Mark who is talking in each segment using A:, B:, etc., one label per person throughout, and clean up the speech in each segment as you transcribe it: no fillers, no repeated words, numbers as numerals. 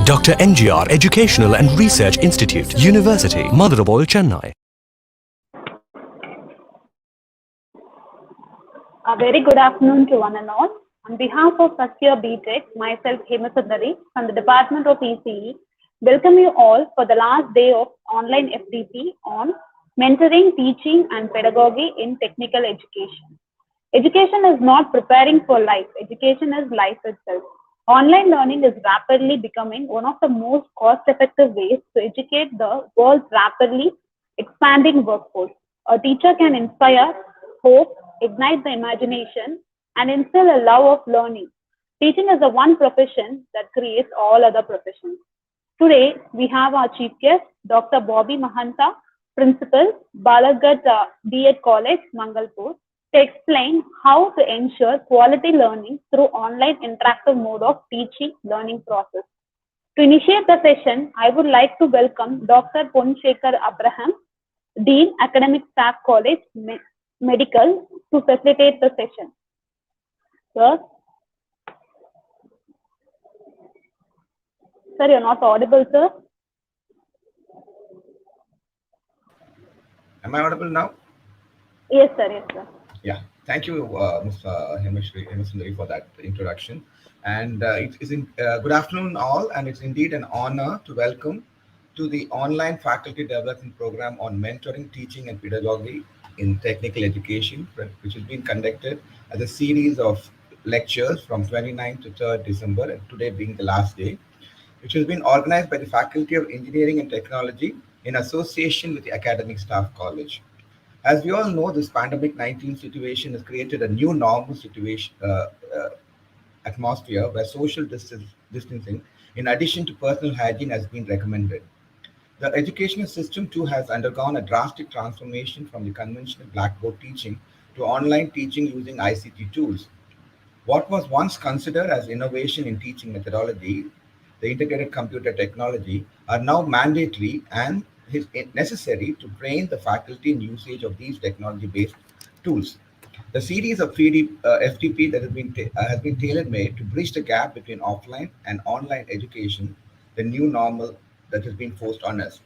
A: Dr. NGR Educational and Research Institute, University, Madurai, Chennai.
B: A very good afternoon to one and all. On behalf of first year B.Ed, myself Hema Sundari from the Department of ECE, welcome you all for the last day of online FDP on mentoring, teaching and pedagogy in technical education. Education is not preparing for life. Education is life itself. Online learning is rapidly becoming one of the most cost-effective ways to educate the world's rapidly expanding workforce. A teacher can inspire hope, ignite the imagination, and instill a love of learning. Teaching is the one profession that creates all other professions. Today, we have our chief guest, Dr. Bobby Mahanta, Principal, Balurghat B.Ed College, Mangalpur, to explain how to ensure quality learning through online interactive mode of teaching learning process. To initiate the session, I would like to welcome Dr. Ponshekar Abraham, Dean, Academic Staff College, Medical, to facilitate the session. Sir? Sir, you're not audible, sir.
C: Am I audible now?
B: Yes, sir. Yes, sir.
C: Yeah. Thank you, Mr. Hemesundari, for that introduction. And good afternoon, all. And it's indeed an honor to welcome to the online faculty development program on mentoring, teaching, and pedagogy in technical education, which has been conducted as a series of lectures from 29th to 3rd December, and today being the last day, which has been organized by the Faculty of Engineering and Technology in association with the Academic Staff College. As we all know, this pandemic-19 situation has created a new normal situation, atmosphere where social distancing, in addition to personal hygiene, has been recommended. The educational system too has undergone a drastic transformation from the conventional blackboard teaching to online teaching using ICT tools. What was once considered as innovation in teaching methodology, the integrated computer technology, are now mandatory and is necessary to train the faculty in usage of these technology-based tools. The series of 3D FTP that has been tailor-made to bridge the gap between offline and online education, the new normal that has been forced on us.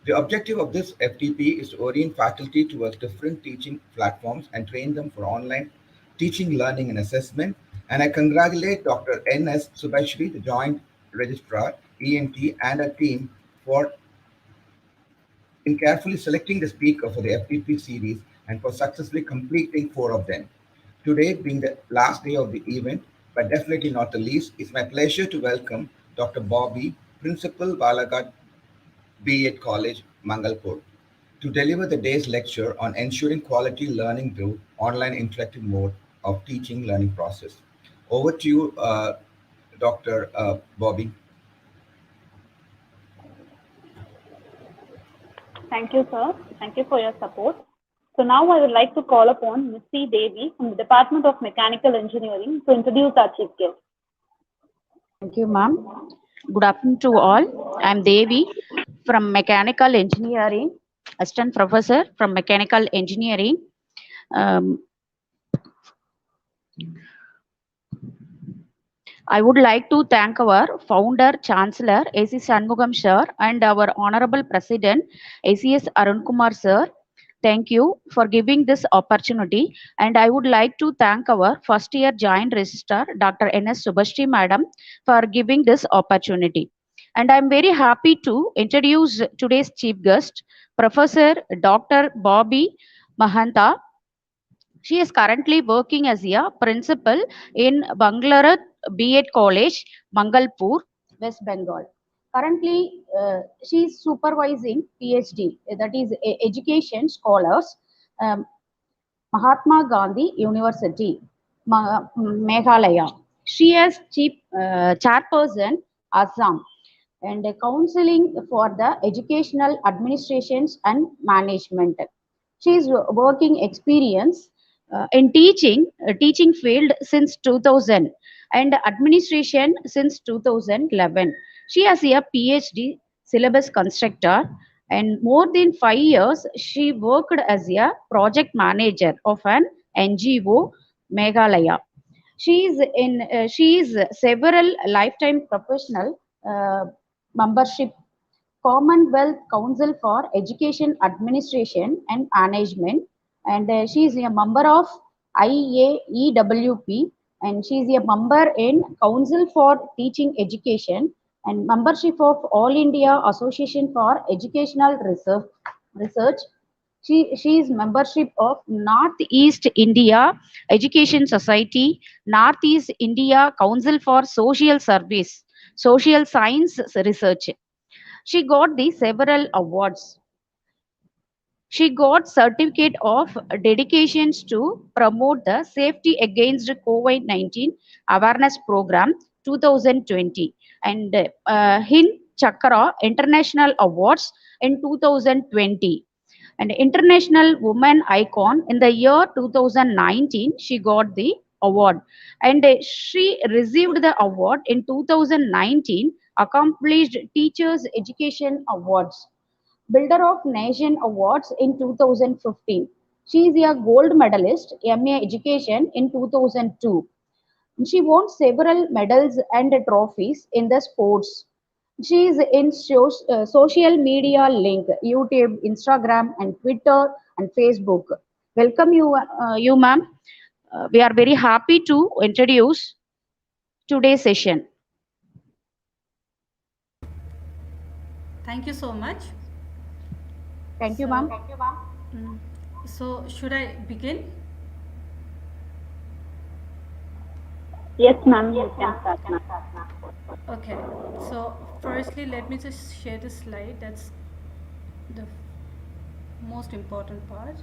C: The objective of this FTP is to orient faculty towards different teaching platforms and train them for online teaching, learning, and assessment. And I congratulate Dr. N.S. Subhashri, the Joint Registrar, ENT, and her team in carefully selecting the speaker for the FTP series and for successfully completing 4 of them. Today being the last day of the event, but definitely not the least, it's my pleasure to welcome Dr. Bobby, Principal, Balurghat B.Ed College, Mangalpur, to deliver the day's lecture on ensuring quality learning through online interactive mode of teaching learning process. Over to you, Dr. Bobby.
B: Thank you, sir. Thank you for your support. So now I would like to call upon Ms. C. Devi from the Department of Mechanical Engineering to introduce our chief guest.
D: Thank you, ma'am. Good afternoon to all. I'm Devi from Mechanical Engineering, Assistant Professor from Mechanical Engineering. I would like to thank our founder, Chancellor, A.C. Shanmugam sir, and our Honorable President, A.C.S. Arun Kumar sir. Thank you for giving this opportunity. And I would like to thank our first year Joint Registrar, Dr. N.S. Subhashri Madam, for giving this opportunity. And I'm very happy to introduce today's chief guest, Professor Dr. Bobby Mahanta. She is currently working as a principal in Balurghat B.Ed College, Mangalpur, West Bengal. Currently, she is supervising PhD, that is education scholars, Mahatma Gandhi University, Meghalaya. She is chief chairperson, Assam, and counseling for the educational administrations and management. She is working experience in teaching field since 2000 and administration since 2011. She has a PhD syllabus constructor, and more than 5 years she worked as a project manager of an NGO, Meghalaya. She is several lifetime professional membership, Commonwealth Council for Education Administration and Management, and she is a member of IAEWP, and she is a member in Council for Teaching Education and membership of All India Association for Educational Research. She is membership of Northeast India Education Society, Northeast India Council for Social Service, Social Science Research. She got the several awards. She got certificate of dedications to promote the safety against COVID-19 awareness program 2020 and Hind Chakra International Awards in 2020 and International Woman Icon in the year 2019. She got the award and she received the award in 2019 Accomplished Teachers Education Awards. Builder of Nation Awards in 2015. She is a gold medalist MA Education in 2002. She won several medals and trophies in the sports. She is in social media link, YouTube, Instagram, and Twitter and Facebook. Welcome you ma'am. We are very happy to introduce today's session.
E: Thank you so much.
D: Thank you, ma'am.
E: So, should I begin?
B: Yes, ma'am. You can start, ma'am.
E: Okay. So, firstly, let me just share the slide. That's the most important part.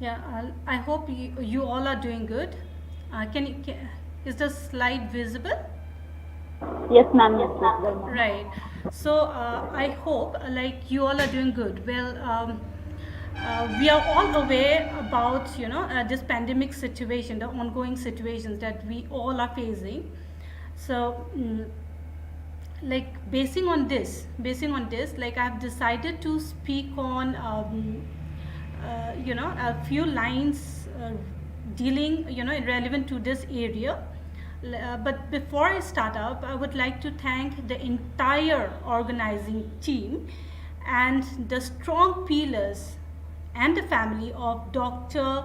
E: Yeah, I hope you all are doing good. Is the slide visible?
B: Yes, ma'am. Yes, ma'am.
E: Right. So I hope like you all are doing good. Well, we are all aware about this pandemic situation, the ongoing situations that we all are facing. So. Like basing on this, like I've decided to speak on a few lines dealing relevant to this area. But before I start up, I would like to thank the entire organizing team and the strong pillars and the family of Dr.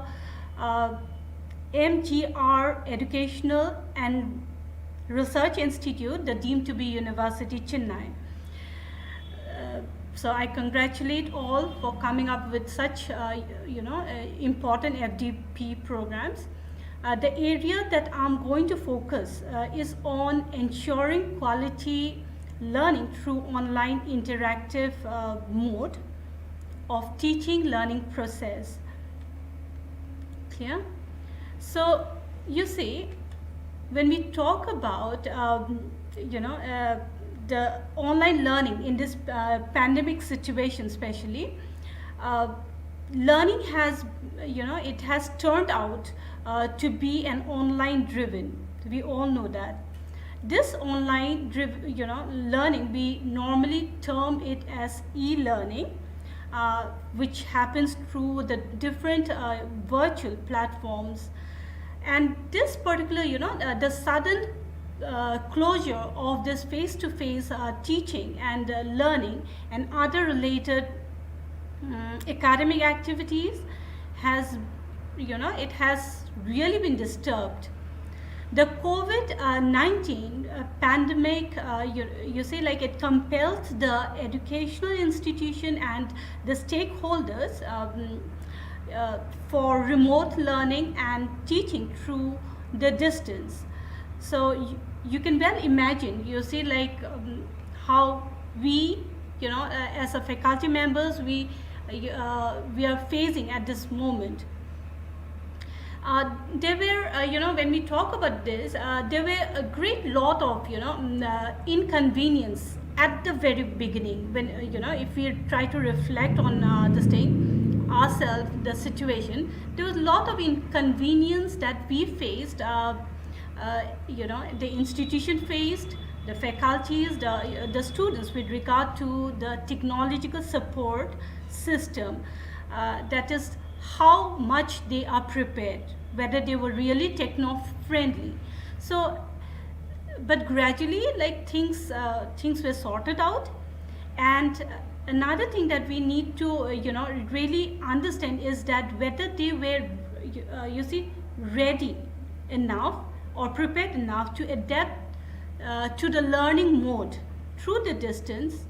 E: MGR Educational and Research Institute, the deemed to be University Chennai. So I congratulate all for coming up with such important FDP programs. The area that I'm going to focus is on ensuring quality learning through online interactive mode of teaching learning process. Clear? So you see, when we talk about the online learning in this pandemic situation, especially learning has it has turned out to be an online driven. We all know that this online driven learning, we normally term it as e-learning, which happens through the different virtual platforms. And this particular the sudden closure of this face-to-face teaching and learning and other related academic activities has it has really been disturbed. The COVID-19 pandemic, you see, like it compelled the educational institution and the stakeholders for remote learning and teaching through the distance. So you can well imagine, you see, like how we, as a faculty members, we are facing at this moment. There were, when we talk about this, there were a great lot of, inconvenience at the very beginning, when if we try to reflect on this thing ourselves, the situation, there was a lot of inconvenience that we faced, the institution faced, the faculties, the students, with regard to the technological support system, that is how much they are prepared, whether they were really techno friendly. So but gradually, like, things were sorted out. And another thing that we need to really understand is that whether they were ready enough or prepared enough to adapt to the learning mode through the distance,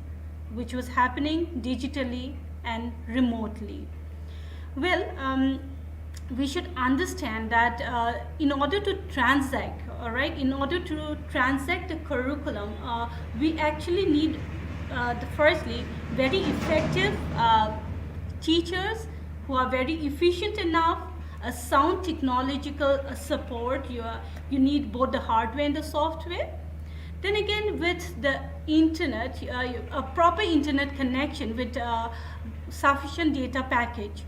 E: which was happening digitally and remotely. Well, we should understand that in order to transact, all right, in order to transact the curriculum, we actually need, firstly, very effective teachers who are very efficient enough, a sound technological support. You need both the hardware and the software. Then again, with the internet, a proper internet connection with sufficient data package.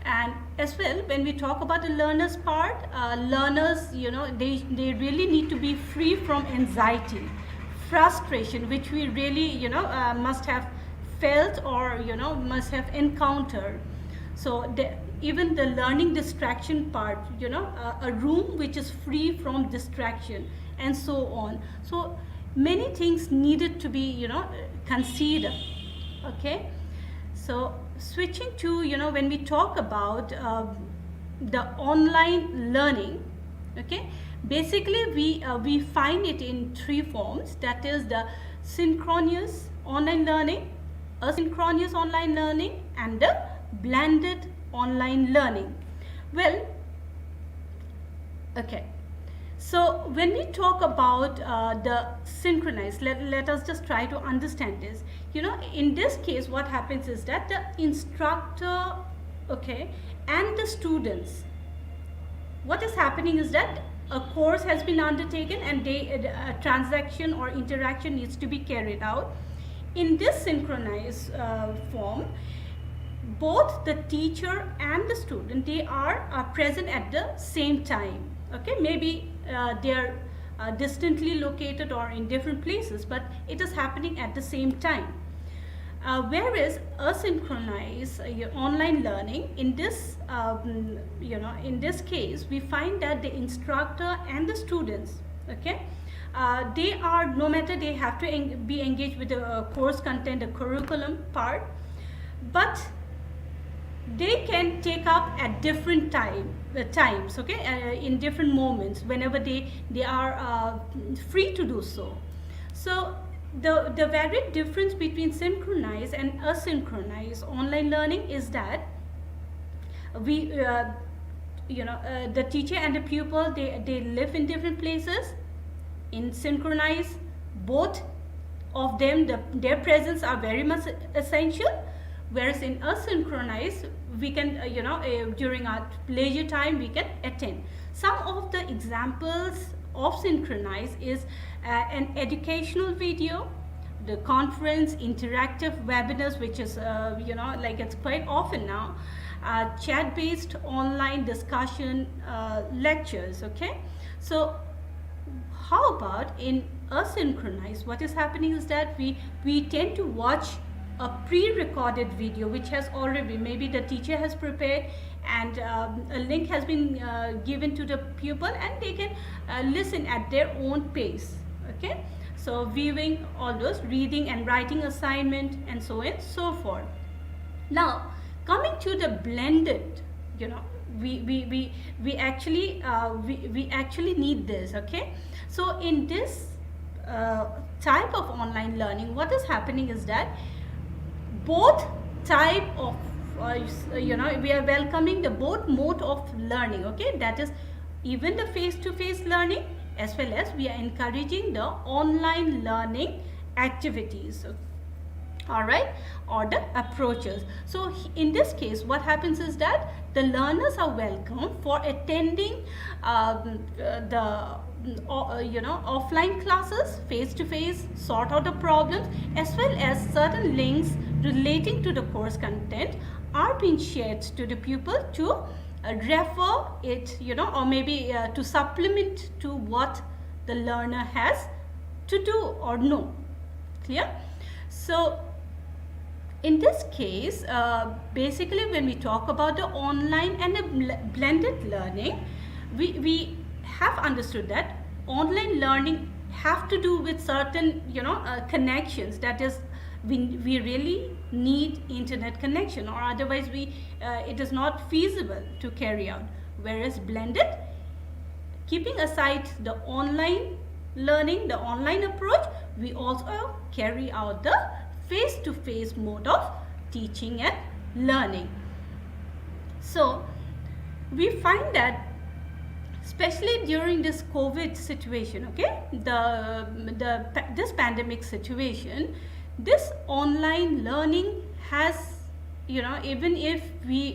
E: And as well, when we talk about the learners part, learners, they really need to be free from anxiety, frustration, which we really, must have felt, or, must have encountered. So even the learning distraction part, a room which is free from distraction, and so on. So many things needed to be, considered. Okay. So switching to, when we talk about the online learning, okay, basically we find it in three forms. That is the synchronous online learning, asynchronous online learning, and the blended online learning. Well, okay. So when we talk about the synchronized, let us just try to understand this. In this case, what happens is that the instructor, okay, and the students, what is happening is that a course has been undertaken, and a transaction or interaction needs to be carried out. In this synchronized form, both the teacher and the student, they are present at the same time. Okay, maybe they are distantly located or in different places, but it is happening at the same time. Whereas asynchronized online learning, in this in this case, we find that the instructor and the students, okay, they are, no matter, they have to be engaged with the course content, the curriculum part, but they can take up at different times, okay, in different moments, whenever they are free to do so. So the very difference between synchronized and asynchronized online learning is that we the teacher and the pupil, they live in different places. In synchronized, both of them, their presence are very much essential. Whereas in asynchronized, we can, during our leisure time, we can attend. Some of the examples of synchronized is an educational video, the conference, interactive webinars, which is, like, it's quite often now, chat-based online discussion lectures, okay? So how about in asynchronized? What is happening is that we tend to watch a pre-recorded video which has already, maybe the teacher has prepared, and a link has been given to the pupil, and they can listen at their own pace. Okay, so viewing all those, reading and writing assignment, and so on and so forth. Now coming to the blended, we actually need this. Okay, so in this type of online learning, what is happening is that both type of we are welcoming the both mode of learning. Okay, that is even the face-to-face learning, as well as we are encouraging the online learning activities, all right, or the approaches. So in this case, what happens is that the learners are welcome for attending offline classes, face to face, sort out the problems, as well as certain links relating to the course content are being shared to the pupil to refer it, or maybe to supplement to what the learner has to do or know. Clear? So in this case, basically when we talk about the online and the blended learning, we have understood that online learning have to do with certain connections. That is, we really need internet connection, or otherwise it is not feasible to carry out. Whereas blended, keeping aside the online learning, the online approach, we also carry out the face-to-face mode of teaching and learning. So we find that especially during this COVID situation, okay, this pandemic situation, this online learning has, even if we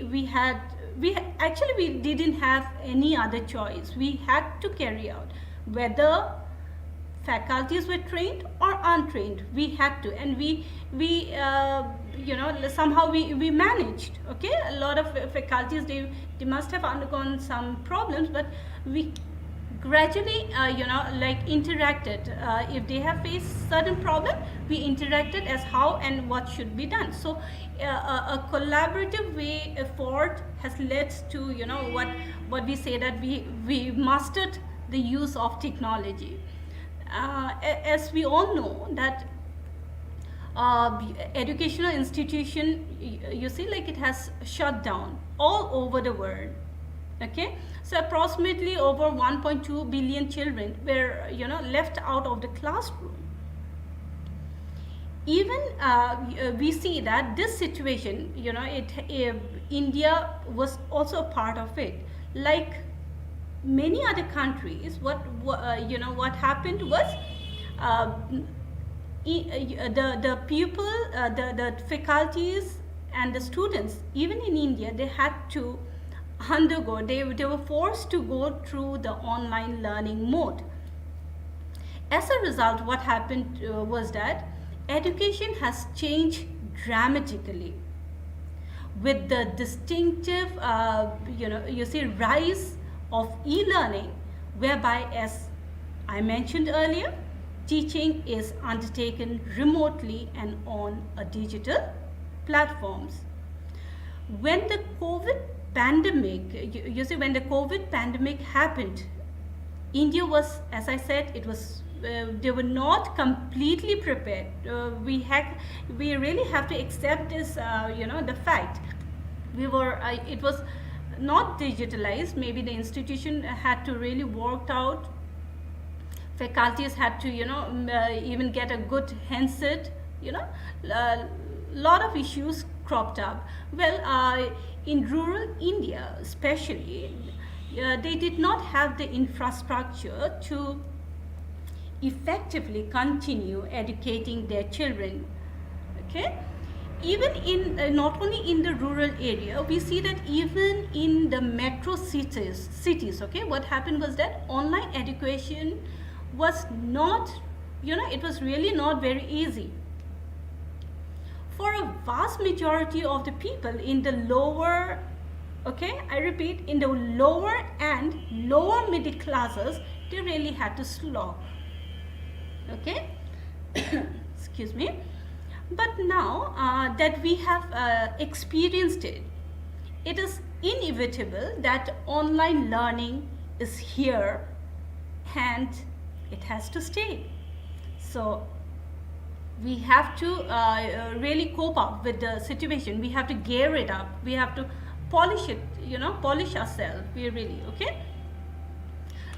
E: didn't have any other choice. We had to carry out, whether faculties were trained or untrained, we had to, and we somehow we managed. Okay, a lot of faculties, they must have undergone some problems, but we gradually interacted. If they have faced certain problem, we interacted as how and what should be done. So a collaborative way effort has led to what we say, that we mastered the use of technology. As we all know that educational institution, you see, like, it has shut down all over the world. Okay, so approximately over 1.2 billion children were left out of the classroom. Even we see that this situation, India was also a part of it. Like many other countries, what happened was, the pupil, the faculties and the students, even in India, they had to undergo, they were forced to go through the online learning mode. As a result, what happened was that education has changed dramatically, with the distinctive rise of e-learning, whereby, as I mentioned earlier, teaching is undertaken remotely and on a digital platforms. When the COVID pandemic, when the COVID pandemic happened, India was, as I said, they were not completely prepared. We really have to accept this, the fact. It was not digitalized. Maybe the institution had to really work out. Faculties had to, even get a good handset. Lot of issues cropped up. Well, in rural India, especially, they did not have the infrastructure to effectively continue educating their children. Okay, even in not only in the rural area, we see that even in the metro cities, okay, what happened was that online education was not, it was really not very easy. For a vast majority of the people in the lower, okay, I repeat, in the lower and lower middle classes, they really had to slog. Okay, excuse me. But now that we have experienced it, it is inevitable that online learning is here and it has to stay. So we have to really cope up with the situation. We have to gear it up. We have to polish it, polish ourselves. We really, okay?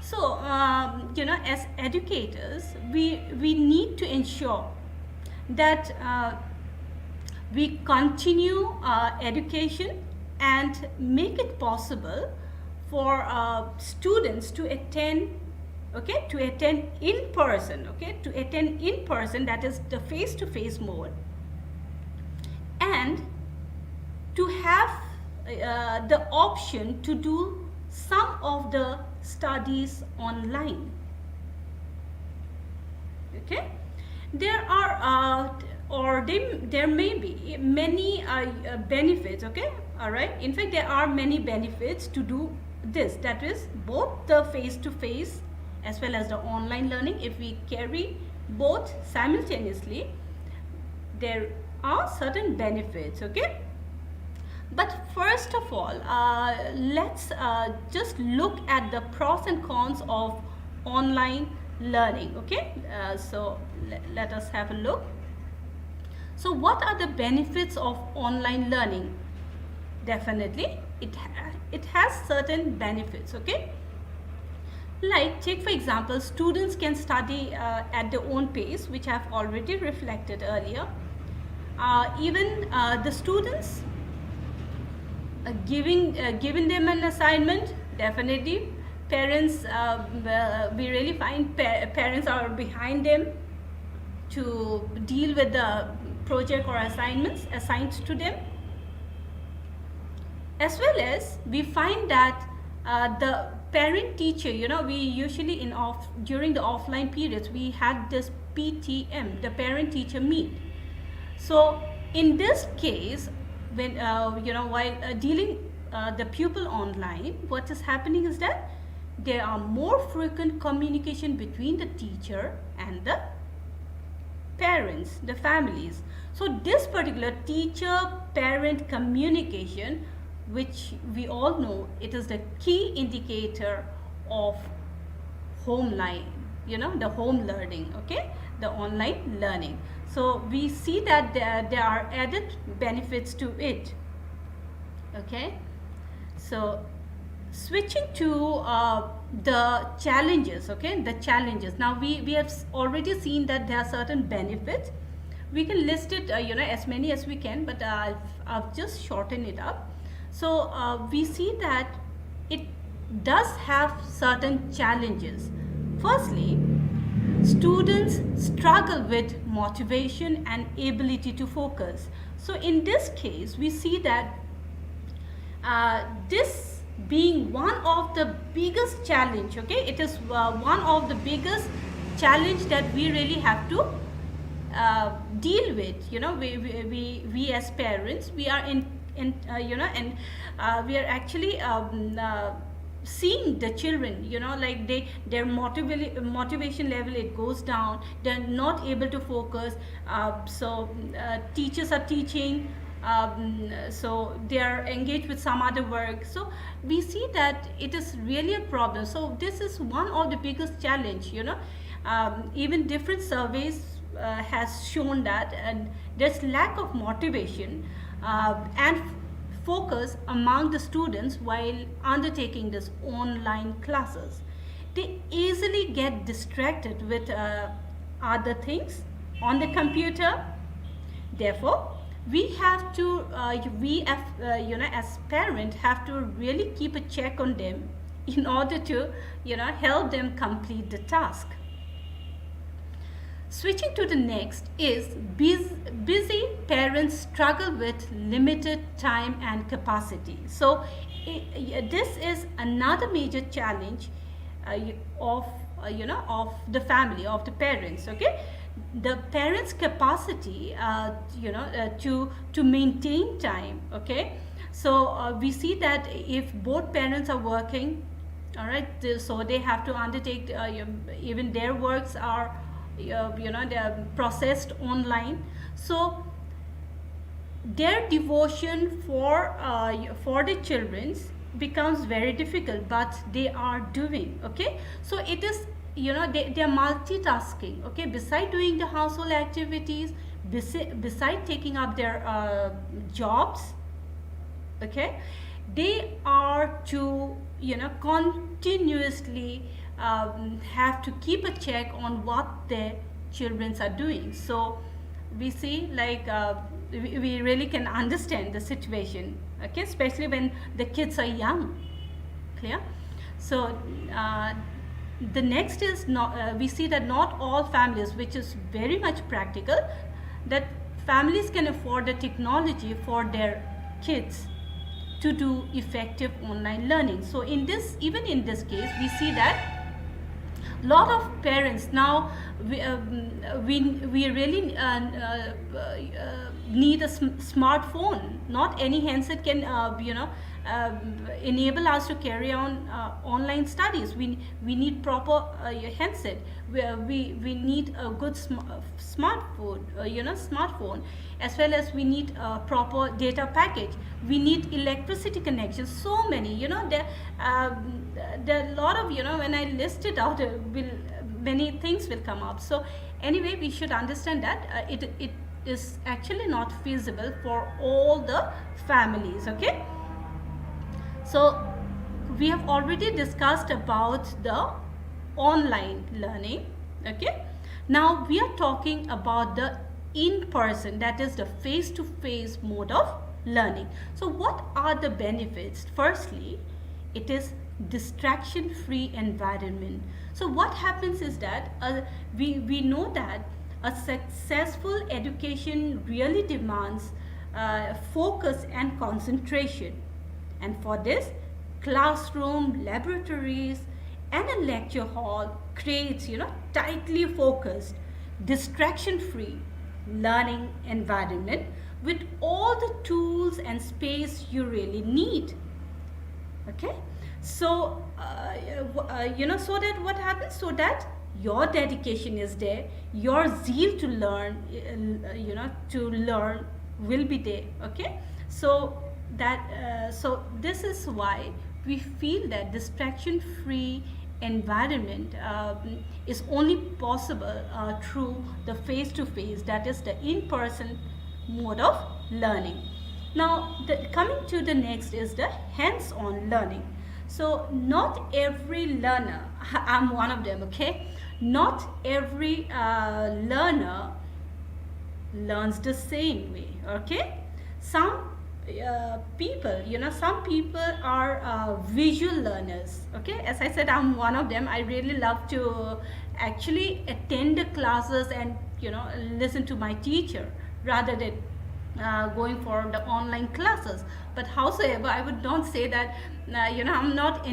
E: So, as educators, we need to ensure that we continue education and make it possible for students to attend, okay, to attend in person, okay, to attend in person, that is the face-to-face mode, and to have the option to do some of the studies online. Okay, there are there may be many benefits. Okay, all right. In fact, there are many benefits to do this. That is both the face-to-face as well as the online learning. If we carry both simultaneously, there are certain benefits. Okay, but first of all, let's just look at the pros and cons of online learning. Okay, so let us have a look. So what are the benefits of online learning? Definitely it has certain benefits. Okay, like take for example, students can study at their own pace, which I have already reflected earlier. Even the students giving them an assignment, definitely parents, we really find parents are behind them to deal with the project or assignments assigned to them. As well as we find that the parent teacher, we usually during the offline periods we had this PTM, the parent teacher meet. So in this case, when while dealing the pupil online, what is happening is that there are more frequent communication between the teacher and the parents, the families. So this particular teacher-parent communication, which we all know, it is the key indicator of home the home learning. Okay, the online learning. So we see that there are added benefits to it. Okay, so switching to the challenges. Okay, the challenges. Now we have already seen that there are certain benefits. We can list it as many as we can, but I've just shortened it up. So we see that it does have certain challenges. Firstly, students struggle with motivation and ability to focus. So in this case, we see that this being one of the biggest challenge. Okay, it is one of the biggest challenge that we really have to deal with. We as parents, we are we are actually seeing the children, like their motivation level, it goes down. They're not able to focus. So teachers are teaching, so they are engaged with some other work. So we see that it is really a problem. So this is one of the biggest challenge. Even different surveys has shown that there's lack of motivation and focus among the students while undertaking this online classes. They easily get distracted with other things on the computer. Therefore, we have to as parents have to really keep a check on them in order to help them complete the task. Switching to the next is busy parents struggle with limited time and capacity. So this is another major challenge of the family, of the parents. Okay, the parents' capacity to maintain time. Okay, so we see that if both parents are working, all right, so they have to undertake even their works are they are processed online. So their devotion for the children becomes very difficult, but they are doing. Okay, so it is they are multitasking. Okay, beside doing the household activities, beside taking up their jobs. Okay, they are to continuously have to keep a check on what their children are doing. So we see like we really can understand the situation. Okay, especially when the kids are young. Clear? So the next is we see that not all families, which is very much practical, that families can afford the technology for their kids to do effective online learning. So even in this case, we see that lot of parents now, we really need a smartphone. Not any handset can uh, enable us to carry on online studies. We need proper handset. We need a good smartphone, smartphone, as well as we need a proper data package. We need electricity connections. So many, there are a lot of, when I list it out, many things will come up. So anyway, we should understand that it is actually not feasible for all the families. Okay, so we have already discussed about the online learning. Okay, now we are talking about the in-person, that is the face-to-face mode of learning. So what are the benefits? Firstly, it is distraction-free environment. So what happens is that we know that a successful education really demands focus and concentration. And for this, classroom, laboratories, and a lecture hall creates, tightly focused, distraction-free learning environment with all the tools and space you really need. Okay, so so that what happens, so that your dedication is there, your zeal to learn, to learn will be there. Okay, so that so this is why we feel that distraction free environment is only possible through the face to face, that is the in person mode of learning. Now coming to the next is the hands on learning. So not every learner, I'm one of them, okay, not every learner learns the same way. Okay, some people, some people are visual learners. Okay, as I said, I'm one of them. I really love to actually attend the classes and listen to my teacher rather than going for the online classes. But howsoever, I would not say that I'm not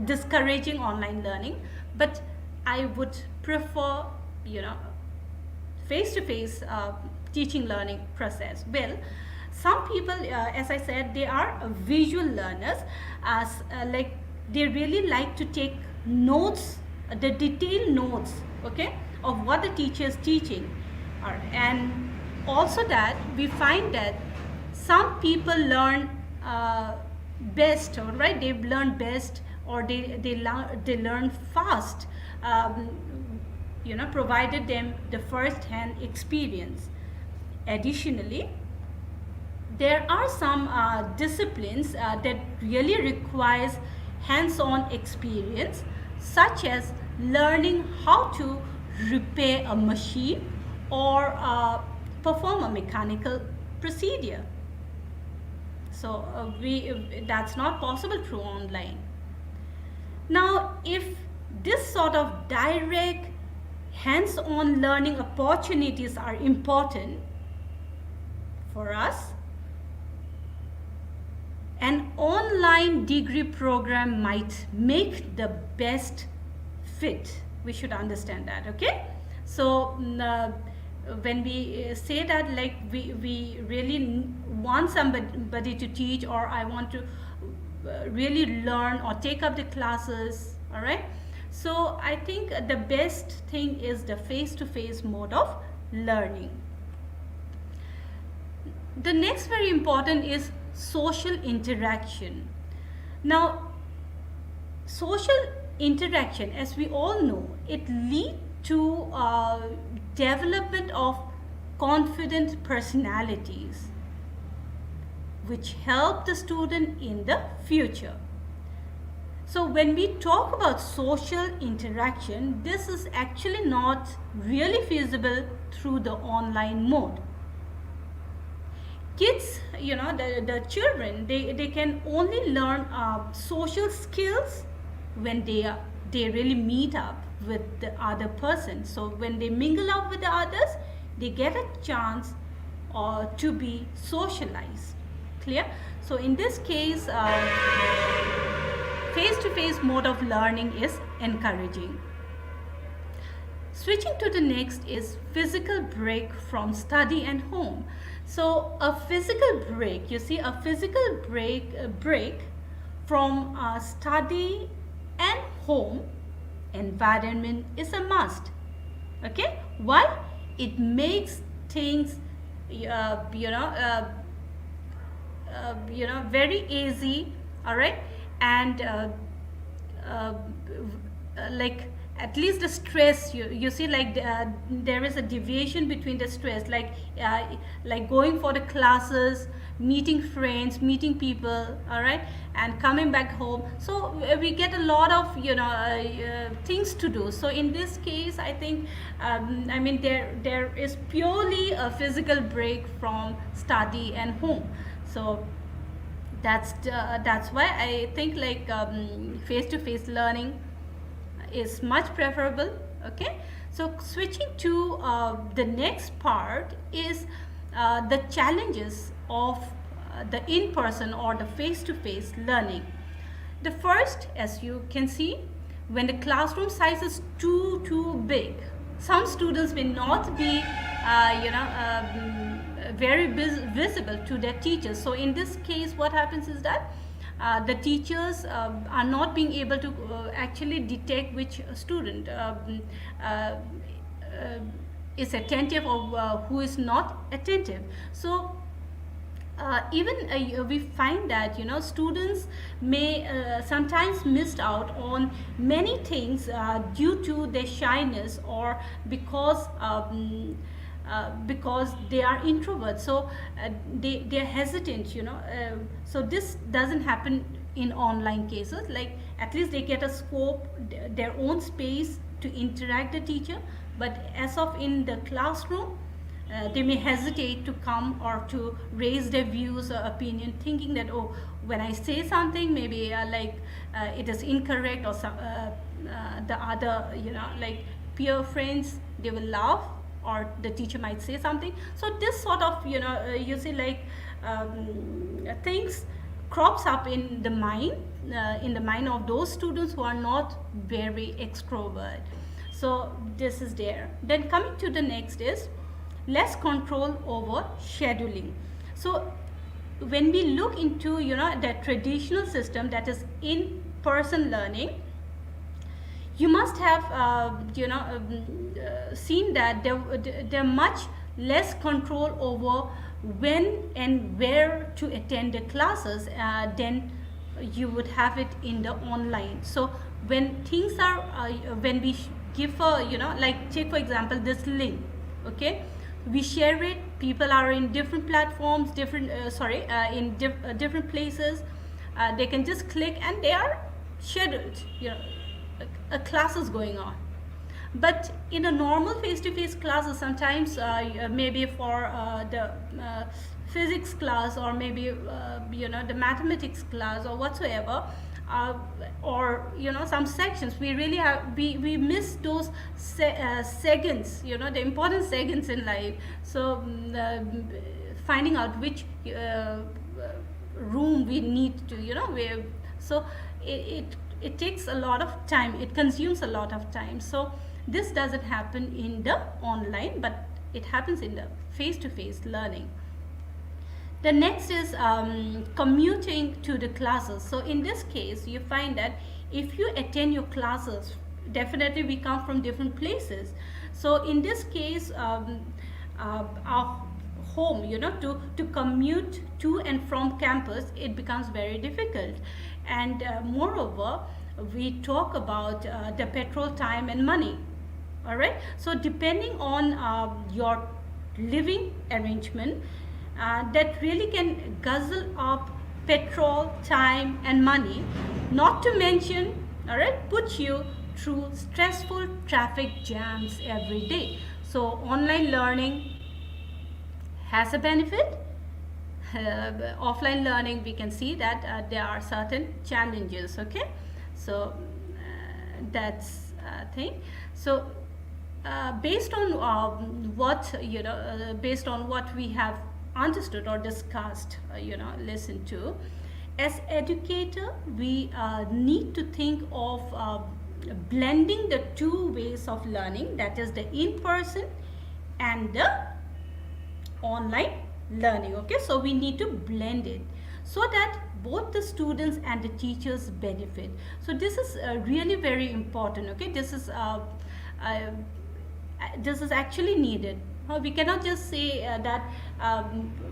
E: discouraging online learning, but I would prefer face-to-face teaching learning process. Well, some people, as I said, they are visual learners, as like they really like to take notes, the detailed notes, okay, of what the teacher is teaching. And also that we find that some people learn best, all right, they learn best, or they learn fast, provided them the first-hand experience. Additionally, there are some disciplines that really requires hands-on experience, such as learning how to repair a machine or perform a mechanical procedure. So that's not possible through online. Now, if this sort of direct hands-on learning opportunities are important for us, an online degree program might make the best fit. We should understand that. Okay, so when we say that, like we really want somebody to teach, or I want to really learn or take up the classes, all right, so I think the best thing is the face-to-face mode of learning. The next very important is social interaction. Now, social interaction, as we all know, it leads to development of confident personalities, which help the student in the future. So when we talk about social interaction, this is actually not really feasible through the online mode. Kids, the children, they can only learn social skills when they really meet up with the other person. So when they mingle up with the others, they get a chance to be socialized. Clear? So in this case, face-to-face mode of learning is encouraging. Switching to the next is physical break from study and home. So a physical break, you see, a physical break from study and home environment is a must. Okay, why? It makes things very easy, all right, and like at least the stress, you see, like there is a deviation between the stress, like going for the classes, meeting friends, meeting people, all right, and coming back home. So we get a lot of things to do. So in this case, I think I mean there is purely a physical break from study and home. So that's why I think like face-to-face learning is much preferable. Okay, so switching to the next part is the challenges of the in-person or the face-to-face learning. The first, as you can see, when the classroom size is too big, some students may not be very visible to their teachers. So in this case, what happens is that the teachers are not being able to actually detect which student is attentive or who is not attentive. So even we find that students may sometimes missed out on many things due to their shyness, or because they are introverts, so they're hesitant, so this doesn't happen in online cases. Like at least they get a scope, their own space to interact the teacher, but as of in the classroom, they may hesitate to come or to raise their views or opinion, thinking that, oh, when I say something, maybe it is incorrect, or the other like peer friends, they will laugh, or the teacher might say something. So this sort of you see, like things crops up in the mind of those students who are not very extrovert. So this is there. Then coming to the next is less control over scheduling. So when we look into the traditional system, that is in-person learning, you must have seen that there much less control over when and where to attend the classes than you would have it in the online. So when things are when we give a like take for example this link, okay, we share it, people are in different platforms, different different places, they can just click and they are scheduled, a class is going on. But in a normal face-to-face classes, sometimes maybe for the physics class, or maybe the mathematics class or whatsoever, or some sections, we really have we miss those seconds, the important seconds in life. So finding out which room we need to so it takes a lot of time, it consumes a lot of time. So this doesn't happen in the online, but it happens in the face-to-face learning. The next is commuting to the classes. So in this case, you find that if you attend your classes, definitely we come from different places. So in this case, our home, to commute to and from campus, it becomes very difficult. And moreover, we talk about the petrol time and money. All right. So depending on your living arrangement, that really can guzzle up petrol, time, and money. Not to mention, all right, put you through stressful traffic jams every day. So online learning has a benefit. Offline learning, we can see that there are certain challenges. Okay, so that's a thing. So based on based on what we have understood or discussed, listened to, as educator, we need to think of blending the two ways of learning, that is the in-person and the online learning. Okay, so we need to blend it so that both the students and the teachers benefit. So this is really very important. Okay, this is actually needed. We cannot just say that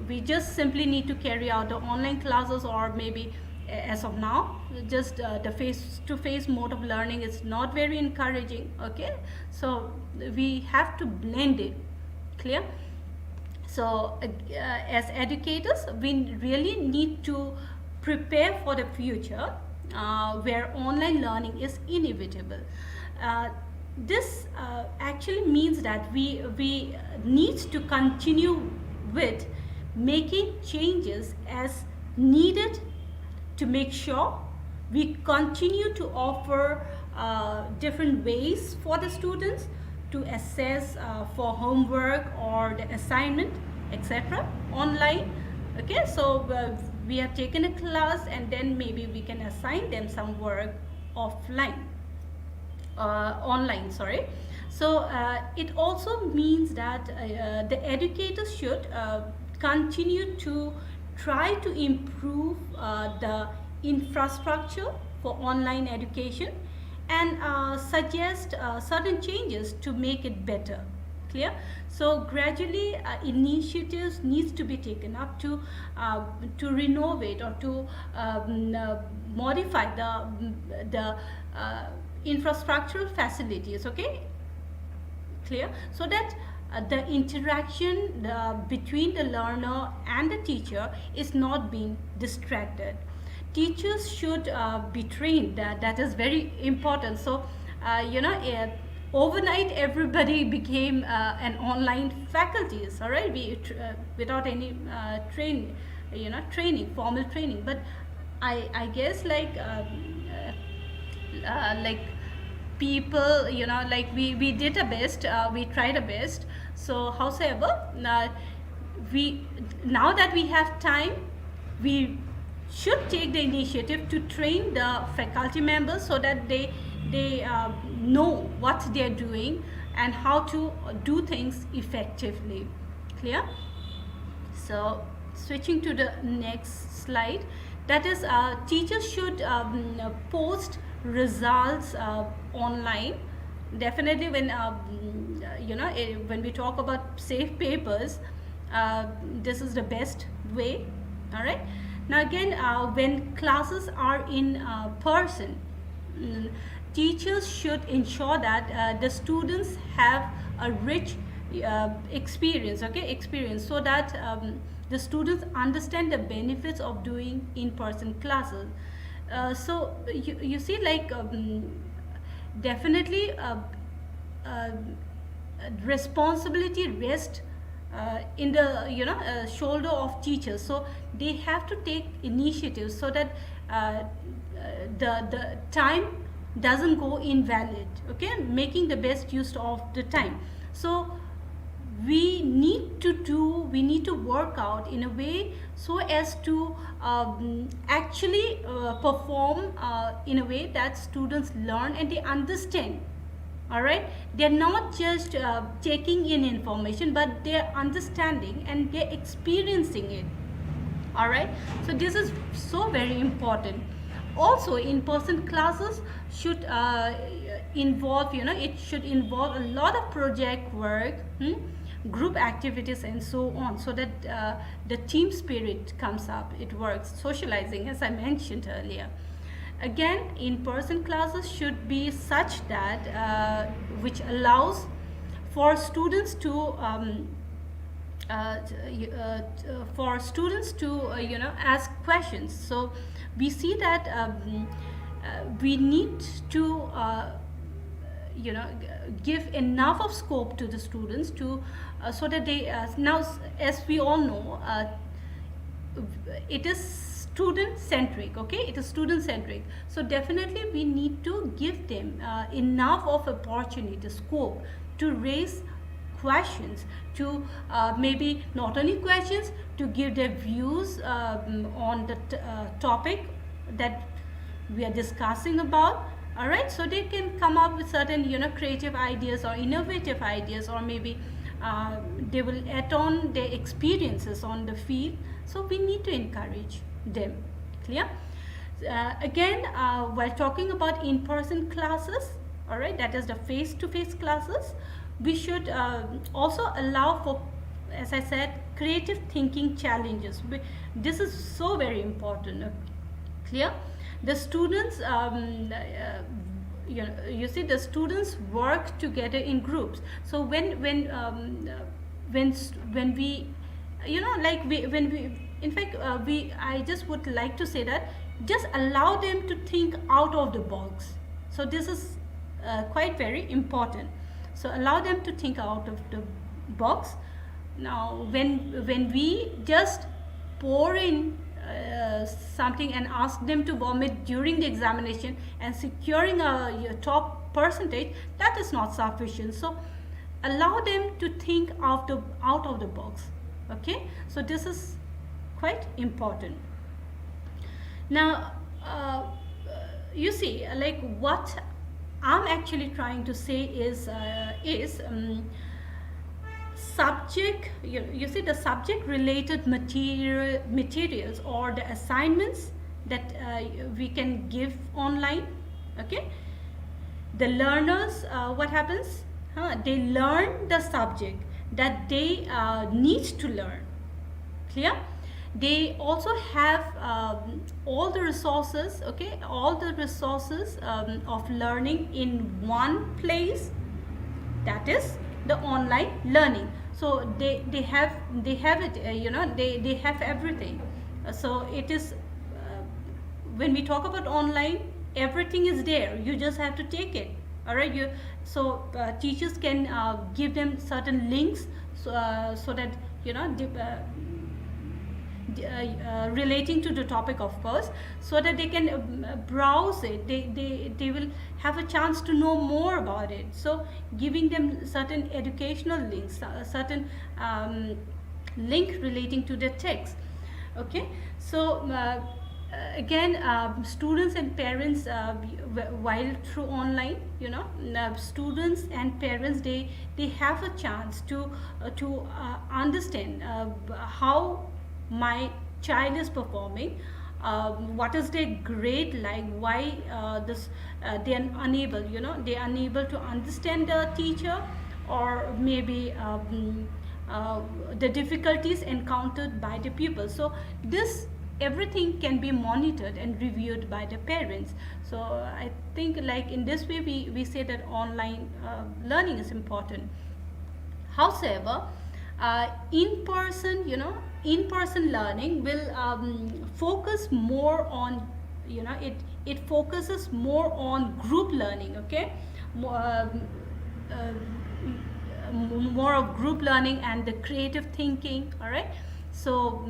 E: we just simply need to carry out the online classes, or maybe as of now just the face-to-face mode of learning is not very encouraging. Okay, so we have to blend it. Clear? So as educators, we really need to prepare for the future where online learning is inevitable. This actually means that we need to continue with making changes as needed to make sure we continue to offer different ways for the students to assess for homework or the assignment, etc. online. Okay, so we have taken a class and then maybe we can assign them some work offline. Online, sorry. So it also means that the educators should continue to try to improve the infrastructure for online education and suggest certain changes to make it better. Clear? So gradually initiatives needs to be taken up to renovate or to modify the infrastructural facilities. Okay, clear? So that the interaction between the learner and the teacher is not being distracted. Teachers should be trained. That is very important. So overnight everybody became an online faculties. All right, without any formal training. But I guess like people, we did our best, we tried our best. So howsoever, we now that we have time, we should take the initiative to train the faculty members so that they know what they are doing and how to do things effectively. Clear? So switching to the next slide, that is teachers should post results online. Definitely when when we talk about safe papers, this is the best way. All right, now again, when classes are in person, teachers should ensure that the students have a rich experience, so that the students understand the benefits of doing in-person classes. So you see, like definitely responsibility rests in the shoulder of teachers. So they have to take initiatives so that the time doesn't go invalid. Okay, making the best use of the time. So we need to work out in a way so as to actually perform in a way that students learn and they understand. All right, they're not just taking in information, but they're understanding and they're experiencing it. All right, so this is so very important. Also, in-person classes should involve, it should involve a lot of project work, group activities and so on, so that the team spirit comes up, it works, socializing, as I mentioned earlier. Again, in-person classes should be such that which allows for students to ask questions. So we see that we need to give enough of scope to the students to so that they now, as we all know, it is student centric. Okay, it is student centric. So definitely we need to give them enough of opportunity, scope to raise questions, to maybe not only questions, to give their views on the topic that we are discussing about. All right, so they can come up with certain creative ideas or innovative ideas, or maybe they will add on their experiences on the field. So we need to encourage them. Clear? Again, while talking about in-person classes, all right, that is the face-to-face classes, we should also allow for, as I said, creative thinking challenges. This is so very important. Clear? The students, you see, the students work together in groups. So when we, like when we, in fact, I just would like to say that just allow them to think out of the box. So this is quite very important. So allow them to think out of the box. Now when we just pour in something and ask them to vomit during the examination and securing your top percentage, that is not sufficient. So allow them to think out of the box. Okay, so this is quite important. Now you see, like, what I'm actually trying to say is subject, you see, the subject related materials or the assignments that we can give online. Okay, the learners, what happens, they learn the subject that they need to learn. Clear? They also have all the resources, okay, all the resources of learning in one place, that is the online learning. So they have it, they have everything. So it is, when we talk about online, everything is there, you just have to take it. All right, so teachers can give them certain links, so that relating to the topic, of course, so that they can browse it, they will have a chance to know more about it. So giving them certain educational links, certain link relating to the text. Okay, so again, students and parents, while through online, students and parents, they have a chance to understand how my child is performing, what is their grade like, why they are unable, they are unable to understand the teacher, or maybe the difficulties encountered by the pupils. So this everything can be monitored and reviewed by the parents. So I think, like, in this way we say that online learning is important. However, in-person learning will focus more on, it focuses more on group learning. Okay, more of group learning and the creative thinking. All right, so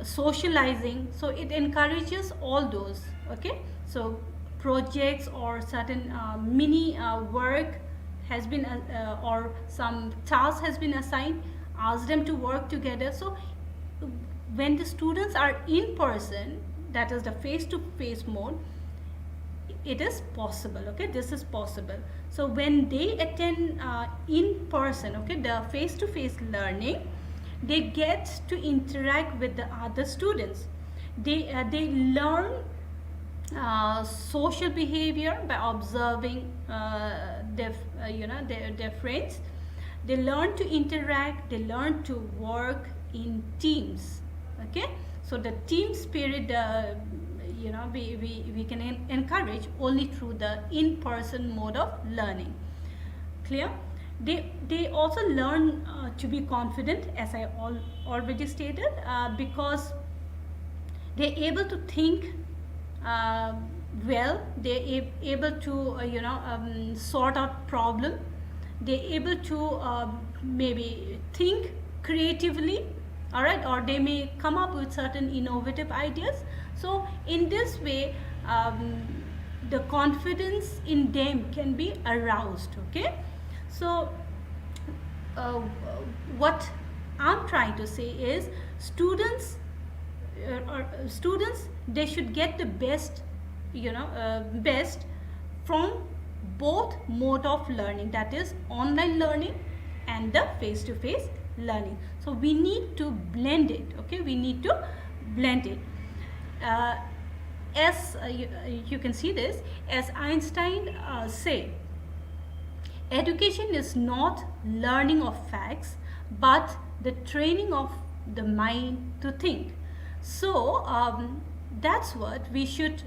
E: socializing, so it encourages all those. Okay, so projects or certain mini work has been or some task has been assigned, ask them to work together. So when the students are in person, that is the face-to-face mode, it is possible. Okay, this is possible. So when they attend in person, okay, the face-to-face learning, they get to interact with the other students. They learn social behavior by observing their friends. They learn to interact, they learn to work in teams. Okay, so the team spirit, we can encourage only through the in-person mode of learning. Clear? They also learn to be confident, as I already stated, because they're able to think well, they're able to sort out problem, they're able to maybe think creatively. All right, or they may come up with certain innovative ideas. So in this way, the confidence in them can be aroused. Okay, so what I'm trying to say is, students they should get the best from both mode of learning, that is online learning and the face-to-face learning. So we need to blend it, okay? We need to blend it. As you can see this, as Einstein said, education is not learning of facts, but the training of the mind to think. So that's what we should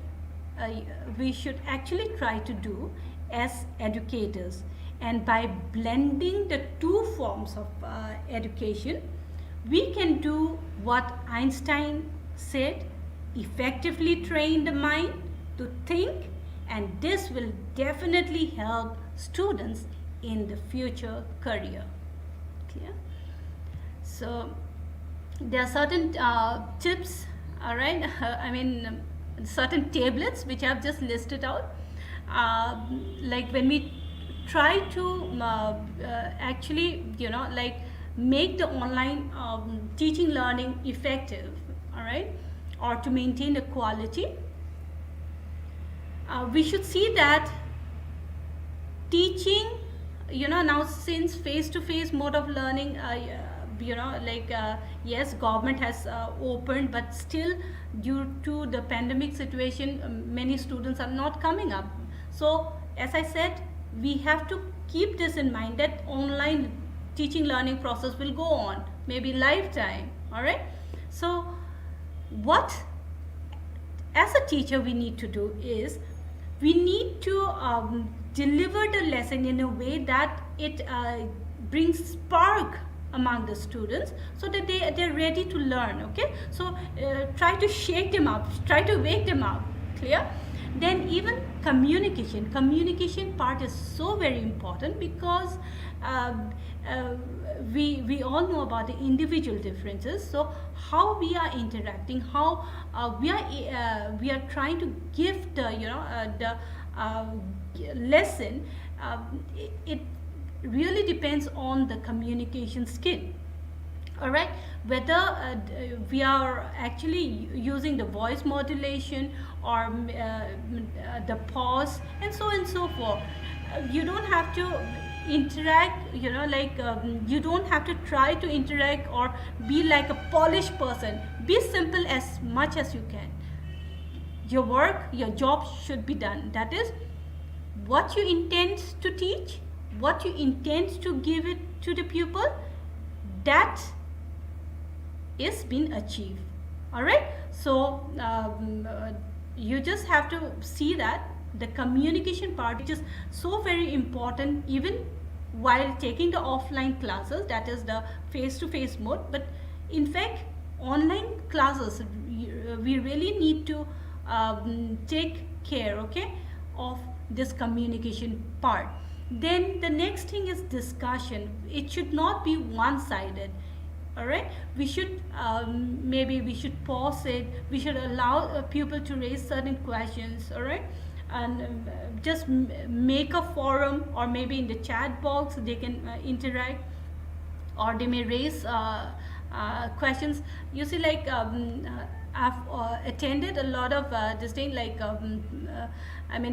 E: actually try to do as educators. And by blending the two forms of education, we can do what Einstein said, effectively train the mind to think, and this will definitely help students in the future career. Clear? So there are certain tips, all right, certain tablets which I've just listed out. Like when we try to actually, make the online teaching learning effective, all right, or to maintain the quality, we should see that teaching, now since face-to-face mode of learning, yes, government has opened, but still due to the pandemic situation, many students are not coming up. So as I said, we have to keep this in mind, that online teaching learning process will go on, maybe lifetime, all right? So what as a teacher we need to do is, we need to deliver the lesson in a way that it brings spark among the students, so that they're ready to learn, okay? So try to shake them up, try to wake them up. Clear? Then even communication part is so very important, because we all know about the individual differences. So how we are interacting, how we are trying to give the lesson, it really depends on the communication skill. All right, whether we are actually using the voice modulation or the pause and so on and so forth. You don't have to interact, you don't have to try to interact or be like a polished person. Be simple as much as you can. Your work, your job should be done. That is what you intend to teach, what you intend to give it to the pupil, that is being achieved. All right, so you just have to see that the communication part, which is so very important even while taking the offline classes, that is the face-to-face mode. But in fact, online classes, we really need to take care, okay, of this communication part. Then the next thing is discussion. It should not be one-sided. All right, we should maybe we should pause it, we should allow people to raise certain questions, all right, and just make a forum, or maybe in the chat box they can interact, or they may raise questions. You see, like I've attended a lot of this thing, like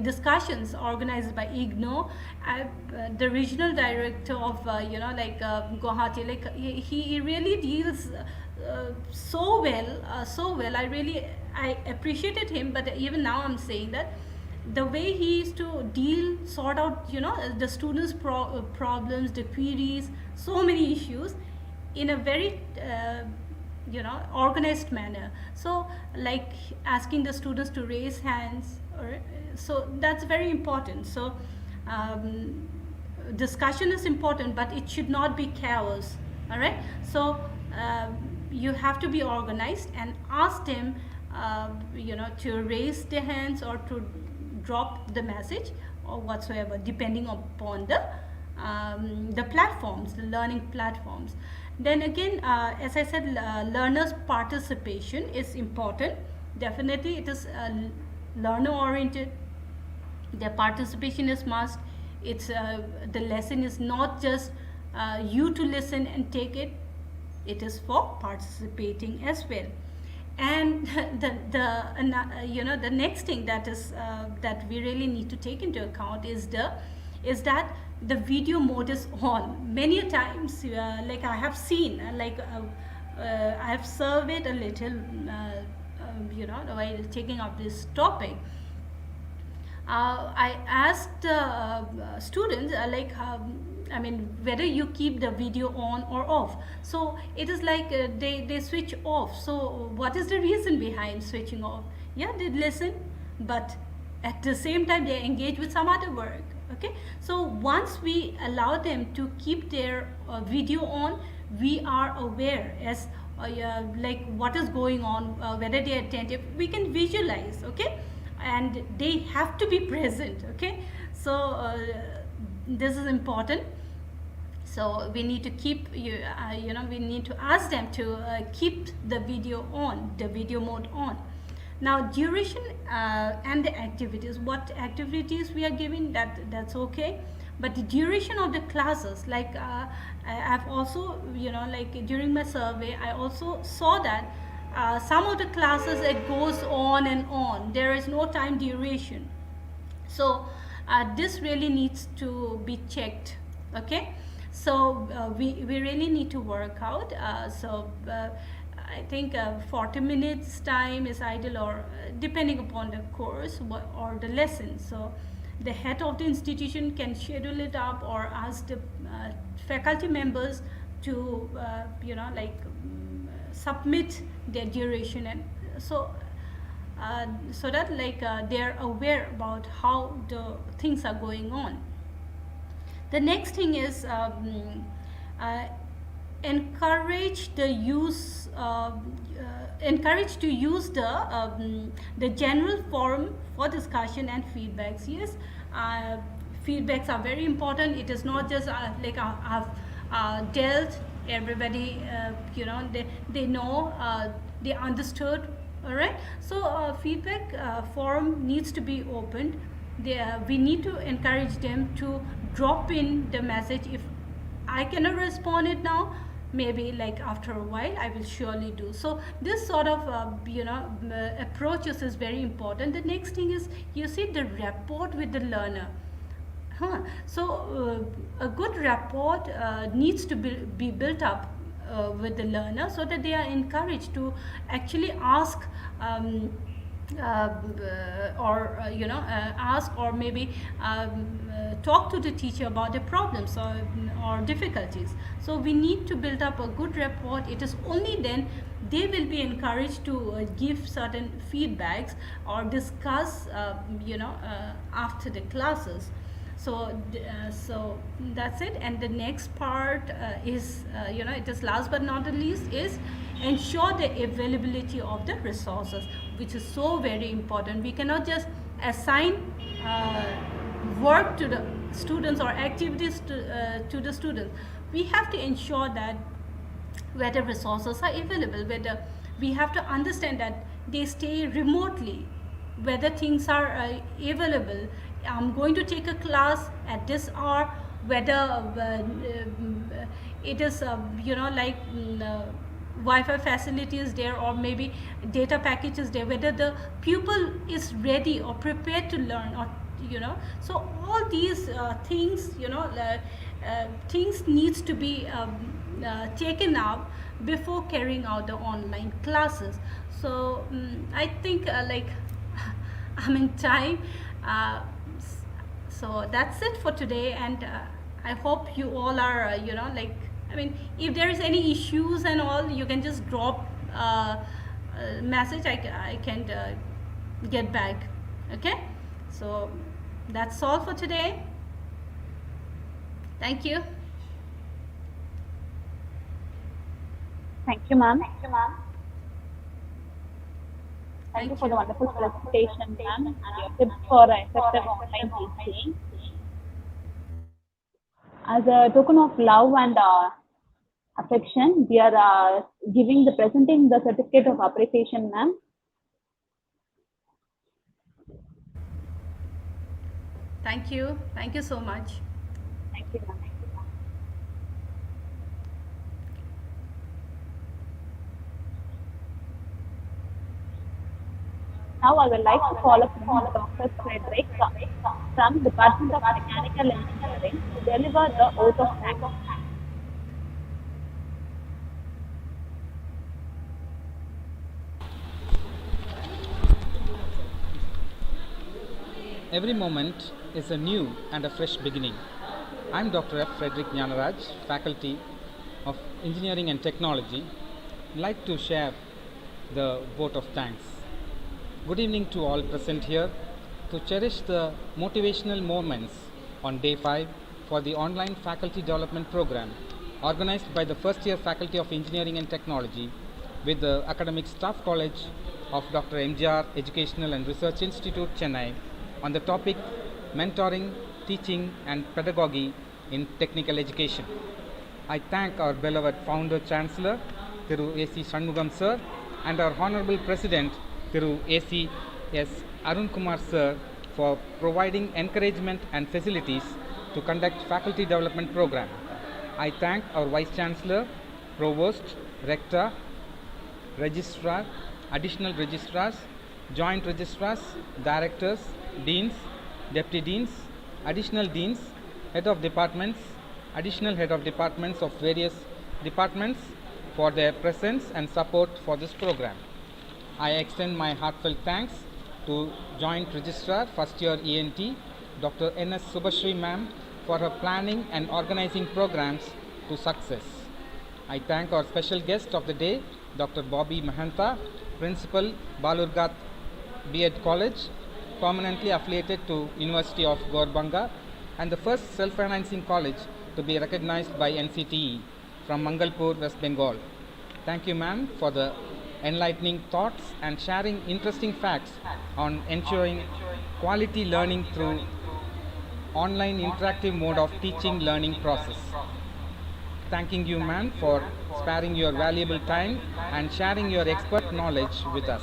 E: discussions organized by IGNO. The regional director of Guwahati, like he really deals so well. I appreciated him, but even now I'm saying that the way he used to sort out the students' problems, the queries, so many issues in a very organized manner. So like asking the students to raise hands, so that's very important. So discussion is important, but it should not be chaos. All right, so you have to be organized and ask them to raise their hands or to drop the message or whatsoever, depending upon the platforms, the learning platforms. Then again, as I said, learners' participation is important. Definitely it is learner oriented. Their participation is must. It's the lesson is not just you to listen and take it. It is for participating as well. And the next thing that is that we really need to take into account is that the video mode is on. Many a times, like I have seen, I have surveyed a little, while taking up this topic. I asked students, whether you keep the video on or off. So it is like they switch off. So what is the reason behind switching off? Yeah, they listen, but at the same time they engage with some other work. Okay, so once we allow them to keep their video on, we are aware as like what is going on, whether they are attentive. We can visualize. Okay, and they have to be present. Okay, so this is important. So we need to keep we need to ask them to keep the video on, the video mode on. Now duration and the activities, what activities we are giving, that's okay, but the duration of the classes, like I've also, like during my survey I also saw that some of the classes, it goes on and on, there is no time duration. So this really needs to be checked. Okay, so we really need to work out. I think 40 minutes time is ideal, or depending upon the course or the lesson. So the head of the institution can schedule it up or ask the faculty members to submit their duration, and so that they're aware about how the things are going on. The next thing is encourage the use encourage to use the general forum for discussion and feedbacks. Yes, feedbacks are very important. It is not just I've dealt everybody, they know, they understood. All right, so feedback forum needs to be opened. We need to encourage them to drop in the message. If I cannot respond it now, maybe like after a while I will surely do. So this sort of approaches is very important. The next thing is, you see, the rapport with the learner. So a good rapport needs to be built up with the learner, so that they are encouraged to actually ask ask, or maybe talk to the teacher about the problems or difficulties. So we need to build up a good rapport. It is only then they will be encouraged to give certain feedbacks or discuss after the classes. So that's it. And the next part is it is last but not the least, is ensure the availability of the resources, which is so very important. We cannot just assign work to the students or activities to the students. We have to ensure that whether resources are available, whether we have to understand that they stay remotely, whether things are available. I'm going to take a class at this hour, whether it is Wi-Fi facility is there, or maybe data package is there, whether the pupil is ready or prepared to learn, or so all these things things needs to be taken up before carrying out the online classes. So I think I'm in time. So that's it for today, and I hope you all are if there is any issues and all, you can just drop a message. I can get back. Okay, so that's all for today. Thank you.
B: Thank you, ma'am. Thank you for the wonderful presentation, ma'am, and your tips for effective online teaching. As a token of love and affection, we are presenting the certificate of appreciation, ma'am.
E: Thank you so much.
B: Thank you, ma'am. Now I would like to call upon Dr. Frederick from Department of Mechanical Engineering to deliver the oath of thanks.
F: Every moment is a new and a fresh beginning. I'm Dr. F. Frederick Jnanaraj, Faculty of Engineering and Technology. I'd like to share the vote of thanks. Good evening to all present here. To cherish the motivational moments on day 5 for the online faculty development program organized by the first year Faculty of Engineering and Technology with the Academic Staff College of Dr. MGR Educational and Research Institute, Chennai, on the topic mentoring, teaching and pedagogy in technical education. I thank our beloved founder chancellor Thiru A.C. Shanmugam sir and our honorable president Thiru A.C. S. Arun Kumar sir for providing encouragement and facilities to conduct faculty development program. I thank our vice chancellor, provost, rector, registrar, additional registrars, joint registrars, directors, deans, deputy deans, additional deans, head of departments, additional head of departments of various departments for their presence and support for this program. I extend my heartfelt thanks to Joint Registrar, First Year ENT, Dr. N.S. Subhashri Ma'am for her planning and organizing programs to success. I thank our special guest of the day, Dr. Bobby Mahanta, Principal, Balurghat B.Ed College, permanently affiliated to University of Gorbanga and the first self-financing college to be recognized by NCTE from Mangalpur, West Bengal. Thank you, ma'am, for the enlightening thoughts and sharing interesting facts on ensuring quality learning through online interactive mode of teaching learning process. Thanking you, ma'am, for sparing your valuable time and sharing your expert knowledge with us.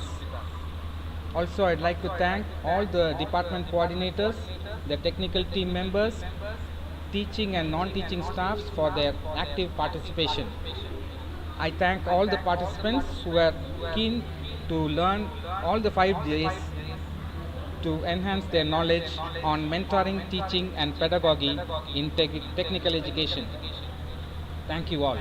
F: Also, I'd like to thank all the department coordinators, the technical team members, teaching and non-teaching staffs for their active participation. I thank all the participants who were keen to learn all the 5 days to enhance their knowledge on mentoring, teaching and pedagogy in technical education. Thank you all.